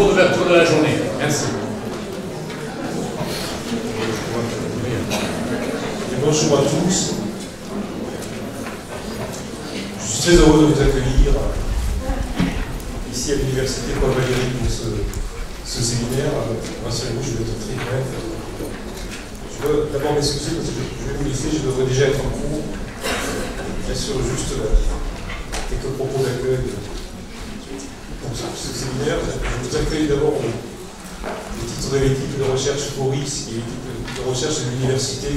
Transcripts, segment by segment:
mot d'ouverture de la journée. Merci. Et bonjour à tous. Je suis très heureux de vous accueillir ici à l'Université Paul Valéry pour ce séminaire. Rassurez-vous, je vais être très bref. Je dois d'abord m'excuser parce que je vais vous laisser, je devrais déjà être en cours. J'assure juste quelques propos d'accueil pour ce séminaire. Je vous accueille d'abord au titre de l'équipe de recherche FORIS, qui est l'équipe de recherche de l'université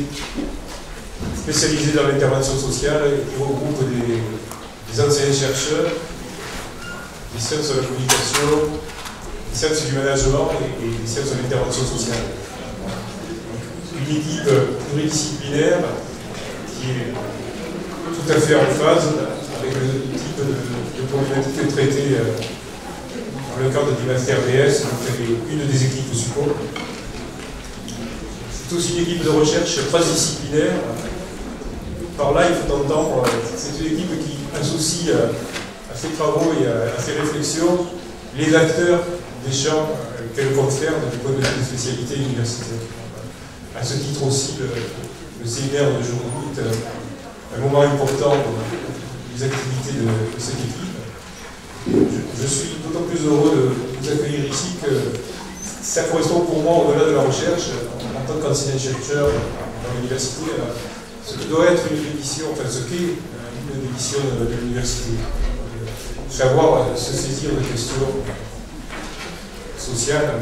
spécialisée dans l'intervention sociale et qui regroupe des anciens chercheurs, des sciences de la communication, des sciences du management et des sciences de l'intervention sociale. Une équipe pluridisciplinaire qui est tout à fait en phase avec le type de problématiques traitées dans le cadre du Master DS, donc une des équipes de support. C'est aussi une équipe de recherche transdisciplinaire. Par là, il faut entendre, c'est une équipe qui associe à ses travaux et à ses réflexions les acteurs des champs qu'elle concerne du point de vue des spécialités universitaires. À ce titre aussi, le séminaire d'aujourd'hui est un moment important des activités de cette équipe. Je suis d'autant plus heureux de vous accueillir ici que ça correspond pour moi, au-delà de la recherche, en tant qu'ancien chercheur dans l'université, ce que doit être une édition, enfin ce qu'est une édition de l'université. Savoir se saisir de questions sociales,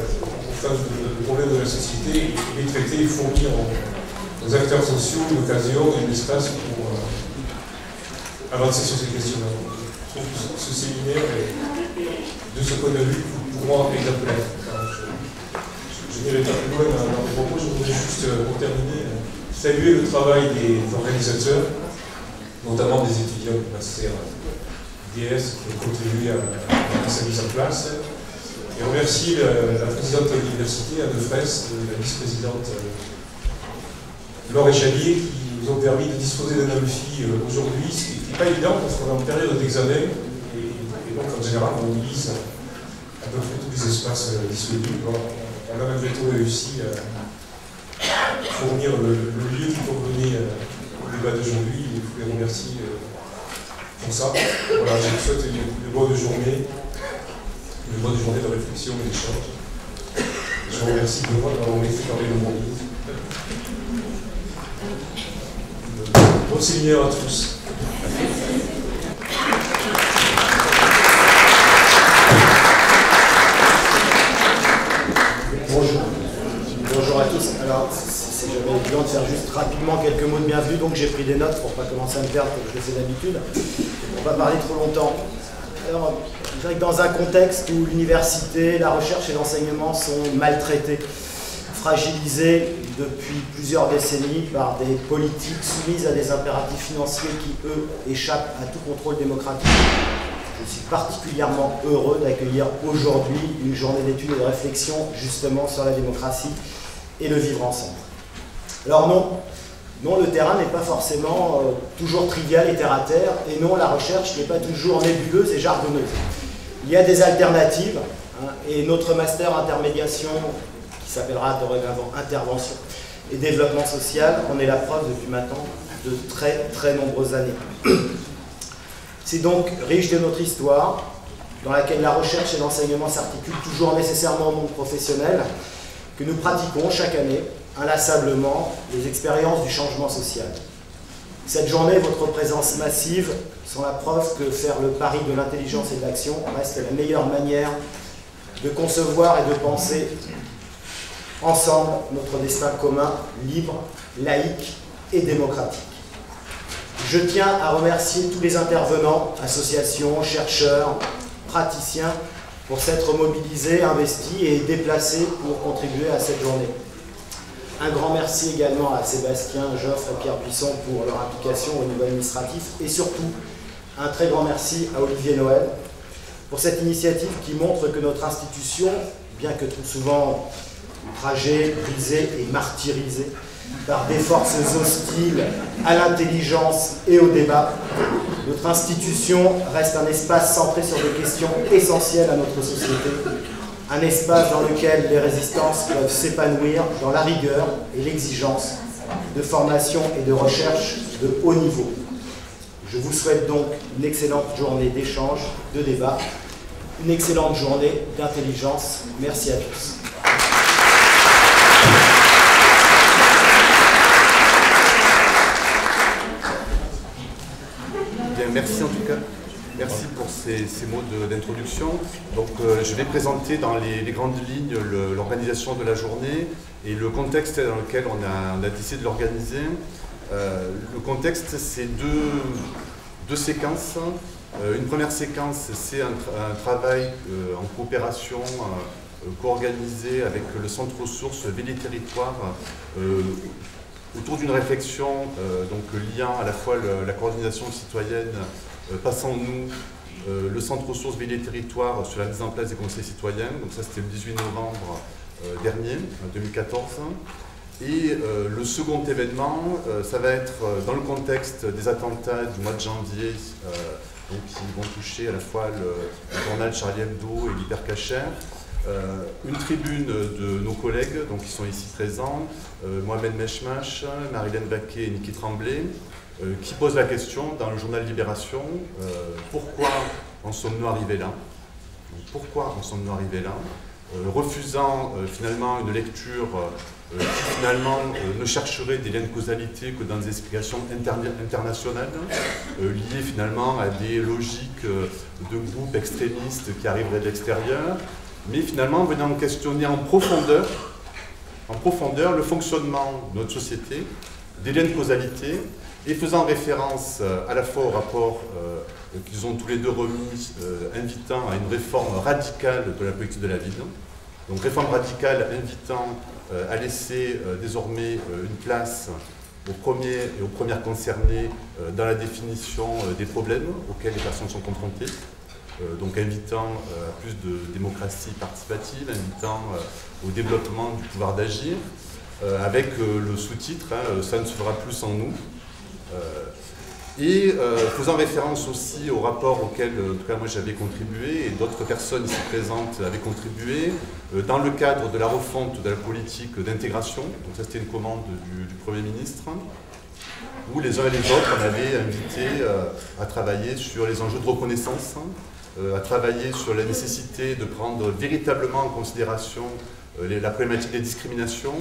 de problèmes de la société, et les traiter et fournir aux acteurs sociaux une occasion et un espace pour avancer sur ces questions-là. Je trouve que ce séminaire est, de ce point de vue, pour moi, exemplaire. Je n'irai pas plus loin dans mes propos, je voudrais juste, pour terminer, saluer le travail des organisateurs, notamment des étudiants du Master DS qui ont contribué à sa mise en place. Et remercier la présidente de l'université, Anne Fraisse, la vice-présidente Laure Échalier, qui nous ont permis de disposer d'un amphi aujourd'hui, ce qui n'est pas évident parce qu'on est en période d'examen, et donc en général on mobilise à peu près tous les espaces disponibles. On a malgré tout réussi à fournir le lieu qui convenait au débat d'aujourd'hui, et je vous les remercie pour ça. Voilà, je vous souhaite une bonne journée. Une bonne journée de réflexion et d'échange. Je vous remercie de moi d'avoir laissé parler le monde. Bon séminaire à tous. Bonjour. Bonjour à tous. Alors, c'est jamais évident de faire juste rapidement quelques mots de bienvenue, donc j'ai pris des notes pour ne pas commencer à me perdre comme je le fais d'habitude. On va pas parler trop longtemps. Alors, je dirais que dans un contexte où l'université, la recherche et l'enseignement sont maltraités, fragilisés depuis plusieurs décennies par des politiques soumises à des impératifs financiers qui, eux, échappent à tout contrôle démocratique, je suis particulièrement heureux d'accueillir aujourd'hui une journée d'études et de réflexion justement sur la démocratie et le vivre ensemble. Alors non, le terrain n'est pas forcément toujours trivial et terre-à-terre, et non, la recherche n'est pas toujours nébuleuse et jargonneuse. Il y a des alternatives, hein, et notre master intermédiation, qui s'appellera dorénavant intervention et développement social, en est la preuve depuis maintenant de très très nombreuses années. C'est donc riche de notre histoire, dans laquelle la recherche et l'enseignement s'articulent toujours nécessairement au monde professionnel, que nous pratiquons chaque année, inlassablement, les expériences du changement social. Cette journée, votre présence massive sont la preuve que faire le pari de l'intelligence et de l'action reste la meilleure manière de concevoir et de penser ensemble notre destin commun, libre, laïque et démocratique. Je tiens à remercier tous les intervenants, associations, chercheurs, praticiens, pour s'être mobilisés, investis et déplacés pour contribuer à cette journée. Un grand merci également à Sébastien, Geoffre et Pierre Buisson pour leur implication au niveau administratif, et surtout un très grand merci à Olivier Noël pour cette initiative qui montre que notre institution, bien que trop souvent outragée, brisée et martyrisée par des forces hostiles à l'intelligence et au débat, notre institution reste un espace centré sur des questions essentielles à notre société, un espace dans lequel les résistances peuvent s'épanouir dans la rigueur et l'exigence de formation et de recherche de haut niveau. Je vous souhaite donc une excellente journée d'échange, de débat, une excellente journée d'intelligence. Merci à tous. Bien, merci en tout cas. Merci pour ces mots d'introduction. Donc, je vais présenter dans les grandes lignes l'organisation de la journée et le contexte dans lequel on a décidé de l'organiser. Le contexte, c'est deux séquences. Une première séquence, c'est un travail en coopération co-organisé avec le Centre ressources Ville et Territoires autour d'une réflexion donc liant à la fois la coordination citoyenne Passons-nous, le Centre ressources Ville et Territoires sur la mise en place des conseils citoyens. Donc ça, c'était le 18 novembre dernier, 2014. Et le second événement, ça va être dans le contexte des attentats du mois de janvier, donc qui vont toucher à la fois le journal Charlie Hebdo et l'Hypercacher. Une tribune de nos collègues donc, qui sont ici présents, Mohamed Meshmash, Marilène Baquet et Niki Tremblay, qui posent la question dans le journal Libération, pourquoi en sommes-nous arrivés là? Pourquoi en sommes-nous arrivés là? Refusant finalement une lecture qui finalement ne chercherait des liens de causalité que dans des explications internationales, liées finalement à des logiques de groupes extrémistes qui arriveraient de l'extérieur, mais finalement venant questionner en profondeur le fonctionnement de notre société, des liens de causalité, et faisant référence à la fois au rapport qu'ils ont tous les deux remis, invitant à une réforme radicale de la politique de la ville. Donc réforme radicale invitant à laisser désormais une place aux premiers et aux premières concernées dans la définition des problèmes auxquels les personnes sont confrontées. Donc invitant à plus de démocratie participative, invitant au développement du pouvoir d'agir, avec le sous-titre « Ça ne se fera plus sans nous ». Et faisant référence aussi au rapport auquel, en tout cas moi j'avais contribué et d'autres personnes ici présentes avaient contribué dans le cadre de la refonte de la politique d'intégration. Donc ça c'était une commande du Premier ministre, où les uns et les autres on avait invité à travailler sur les enjeux de reconnaissance, à travailler sur la nécessité de prendre véritablement en considération la problématique des discriminations.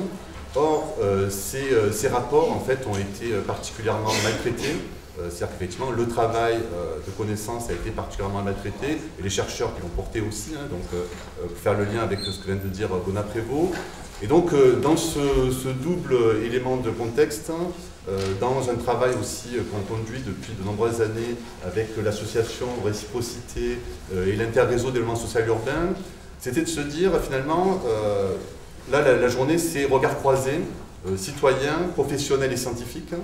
Or, ces rapports en fait ont été particulièrement maltraités. C'est-à-dire qu'effectivement, le travail de connaissance a été particulièrement maltraité, et les chercheurs qui l'ont porté aussi, donc pour faire le lien avec ce que vient de dire Bonnat Prévost. Et donc, dans ce double élément de contexte, dans un travail aussi qu'on conduit depuis de nombreuses années avec l'association Réciprocité et l'interréseau développement social urbain, c'était de se dire finalement, là la journée c'est regard croisé, citoyens, professionnels et scientifiques.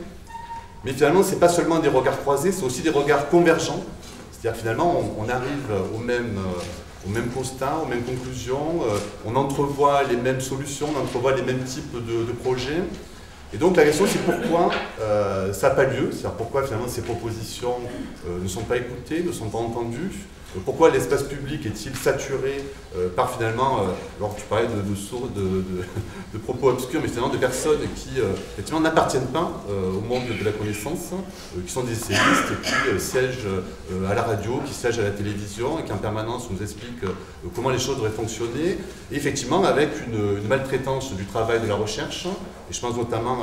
Mais finalement, ce n'est pas seulement des regards croisés, c'est aussi des regards convergents. C'est-à-dire finalement, on arrive au même constat, aux mêmes conclusions, on entrevoit les mêmes solutions, on entrevoit les mêmes types de projets. Et donc la question c'est pourquoi ça n'a pas lieu, c'est-à-dire pourquoi finalement ces propositions ne sont pas écoutées, ne sont pas entendues. Pourquoi l'espace public est-il saturé par finalement, alors tu parlais de propos obscurs, mais finalement de personnes qui effectivement n'appartiennent pas au monde de la connaissance, qui sont des essayistes, qui siègent à la radio, qui siègent à la télévision et qui en permanence nous expliquent comment les choses devraient fonctionner, et effectivement avec une maltraitance du travail de la recherche. Et je pense notamment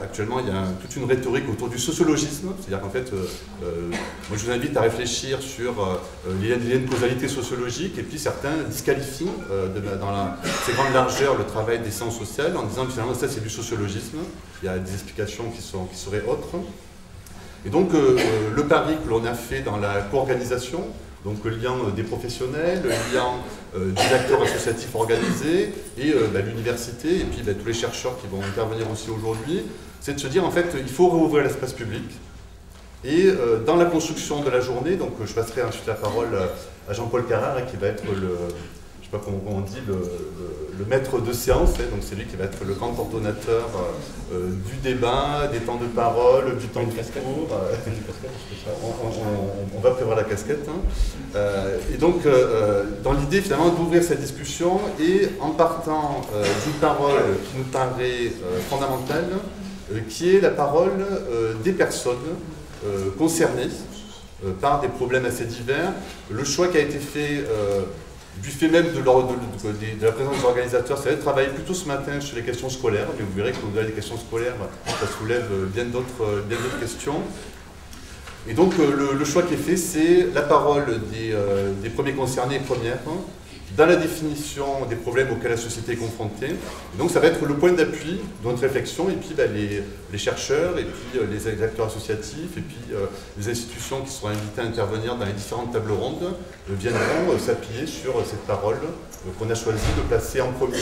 actuellement il y a toute une rhétorique autour du sociologisme, c'est-à-dire qu'en fait, moi je vous invite à réfléchir sur les liens de causalité sociologique, et puis certains disqualifient dans ses grandes largeurs le travail des sciences sociales en disant que finalement ça c'est du sociologisme, il y a des explications qui seraient autres. Et donc le pari que l'on a fait dans la co-organisation, donc le lien des professionnels, le lien des acteurs associatifs organisés et l'université, et puis tous les chercheurs qui vont intervenir aussi aujourd'hui, c'est de se dire en fait il faut rouvrir l'espace public. Et dans la construction de la journée, donc je passerai ensuite la parole à Jean-Paul Carrère, qui va être je sais pas comment on dit, le maître de séance, donc c'est lui qui va être le grand ordonnateur du débat, des temps de parole, du temps de discours. On va prévoir la casquette. Hein. Et donc, dans l'idée finalement d'ouvrir cette discussion et en partant d'une parole qui nous paraît fondamentale, qui est la parole des personnes concernées par des problèmes assez divers. Le choix qui a été fait du fait même de la présence des organisateurs, c'est de travailler plutôt ce matin sur les questions scolaires, mais vous verrez que au-delà des questions scolaires, ça soulève bien d'autres questions. Et donc le choix qui est fait, c'est la parole des premiers concernés et premières, dans la définition des problèmes auxquels la société est confrontée. Et donc ça va être le point d'appui de notre réflexion, et puis les chercheurs, et puis les acteurs associatifs, et puis les institutions qui seront invitées à intervenir dans les différentes tables rondes viendront s'appuyer sur cette parole qu'on a choisi de placer en premier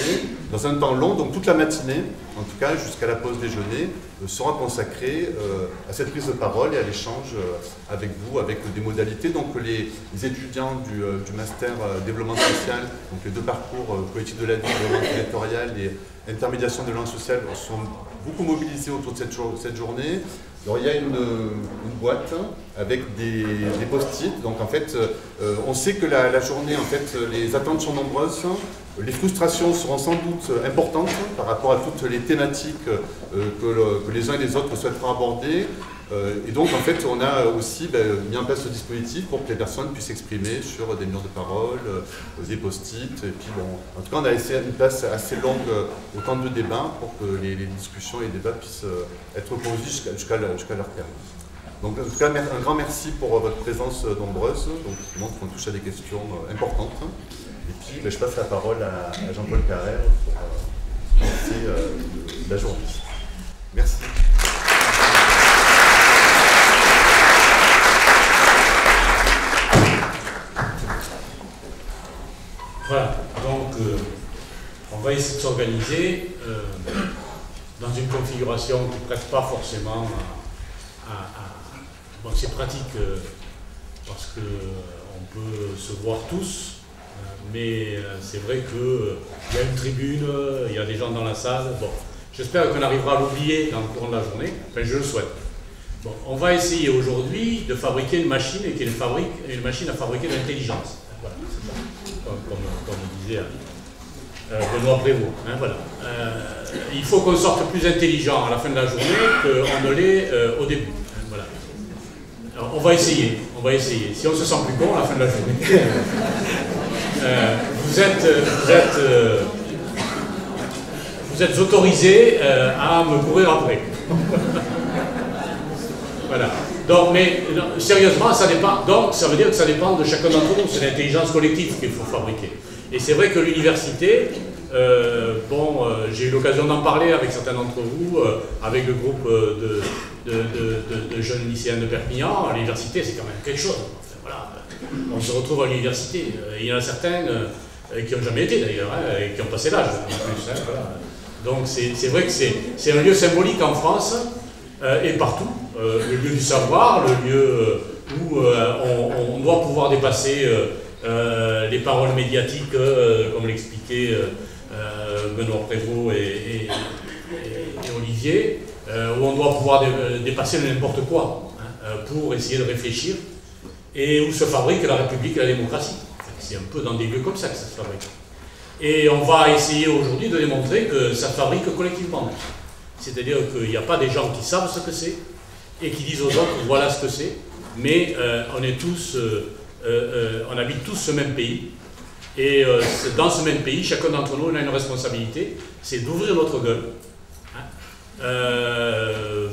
dans un temps long. Donc toute la matinée, en tout cas jusqu'à la pause déjeuner, sera consacrée à cette prise de parole et à l'échange avec vous, avec des modalités. Donc les étudiants du master développement social, donc les deux parcours politique de la vie, développement territorial et intermédiation de l'élan social sont beaucoup mobilisés autour de cette journée. Alors, il y a une boîte avec des post-it. Donc en fait, on sait que la journée, en fait, les attentes sont nombreuses. Les frustrations seront sans doute importantes par rapport à toutes les thématiques que les uns et les autres souhaiteront aborder. Et donc en fait, on a aussi mis en place ce dispositif pour que les personnes puissent s'exprimer sur des murs de parole, des post-it. Et puis bon, en tout cas, on a laissé une place assez longue au temps de débat pour que les discussions et les débats puissent être conduits jusqu'à leur terme. Donc en tout cas, un grand merci pour votre présence nombreuse. Donc je montre qu'on touche à des questions importantes. Et puis je passe la parole à Jean-Paul Carrère pour lancer la journée. Merci. Voilà, donc on va essayer de s'organiser dans une configuration qui ne prête pas forcément Bon, c'est pratique parce qu'on peut se voir tous, mais c'est vrai qu'il y a une tribune, il y a des gens dans la salle. Bon, j'espère qu'on arrivera à l'oublier dans le courant de la journée, enfin je le souhaite. Bon, on va essayer aujourd'hui de fabriquer une machine et qui est une machine à fabriquer de l'intelligence. Voilà, c'est ça. Comme disait Benoît Prévost. Hein, voilà. Il faut qu'on sorte plus intelligent à la fin de la journée qu'on ne l'est au début. Hein, voilà. Alors, on va essayer. Si on se sent plus con à la fin de la journée. Vous êtes autorisés à me courir après. Voilà. Donc, mais non, sérieusement, ça dépend. Donc, ça veut dire que ça dépend de chacun d'entre nous. C'est l'intelligence collective qu'il faut fabriquer. Et c'est vrai que l'université, j'ai eu l'occasion d'en parler avec certains d'entre vous, avec le groupe de jeunes lycéens de Perpignan. L'université, c'est quand même quelque chose. Enfin, voilà. On se retrouve à l'université. Il y en a certains qui n'ont jamais été d'ailleurs, hein, et qui ont passé l'âge en plus. Hein, voilà. Donc, c'est vrai que c'est un lieu symbolique en France et partout. Le lieu du savoir, le lieu où on doit pouvoir dépasser les paroles médiatiques, comme l'expliquait Benoît Prévost et Olivier, où on doit pouvoir dépasser n'importe quoi pour essayer de réfléchir, et où se fabrique la République et la démocratie. C'est un peu dans des lieux comme ça que ça se fabrique. Et on va essayer aujourd'hui de démontrer que ça se fabrique collectivement. C'est-à-dire qu'il n'y a pas des gens qui savent ce que c'est et qui disent aux autres voilà ce que c'est, mais on habite tous ce même pays, et dans ce même pays, chacun d'entre nous a une responsabilité, c'est d'ouvrir notre gueule, hein,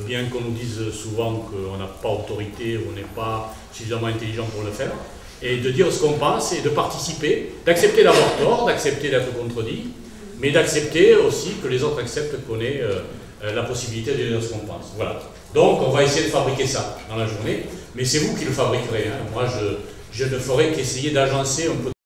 bien qu'on nous dise souvent qu'on n'a pas autorité, on n'est pas suffisamment intelligent pour le faire, et de dire ce qu'on pense et de participer, d'accepter d'avoir tort, d'accepter d'être contredit, mais d'accepter aussi que les autres acceptent qu'on ait la possibilité de dire ce qu'on pense. Voilà. Donc on va essayer de fabriquer ça dans la journée, mais c'est vous qui le fabriquerez. Hein. Moi je ne ferai qu'essayer d'agencer un peu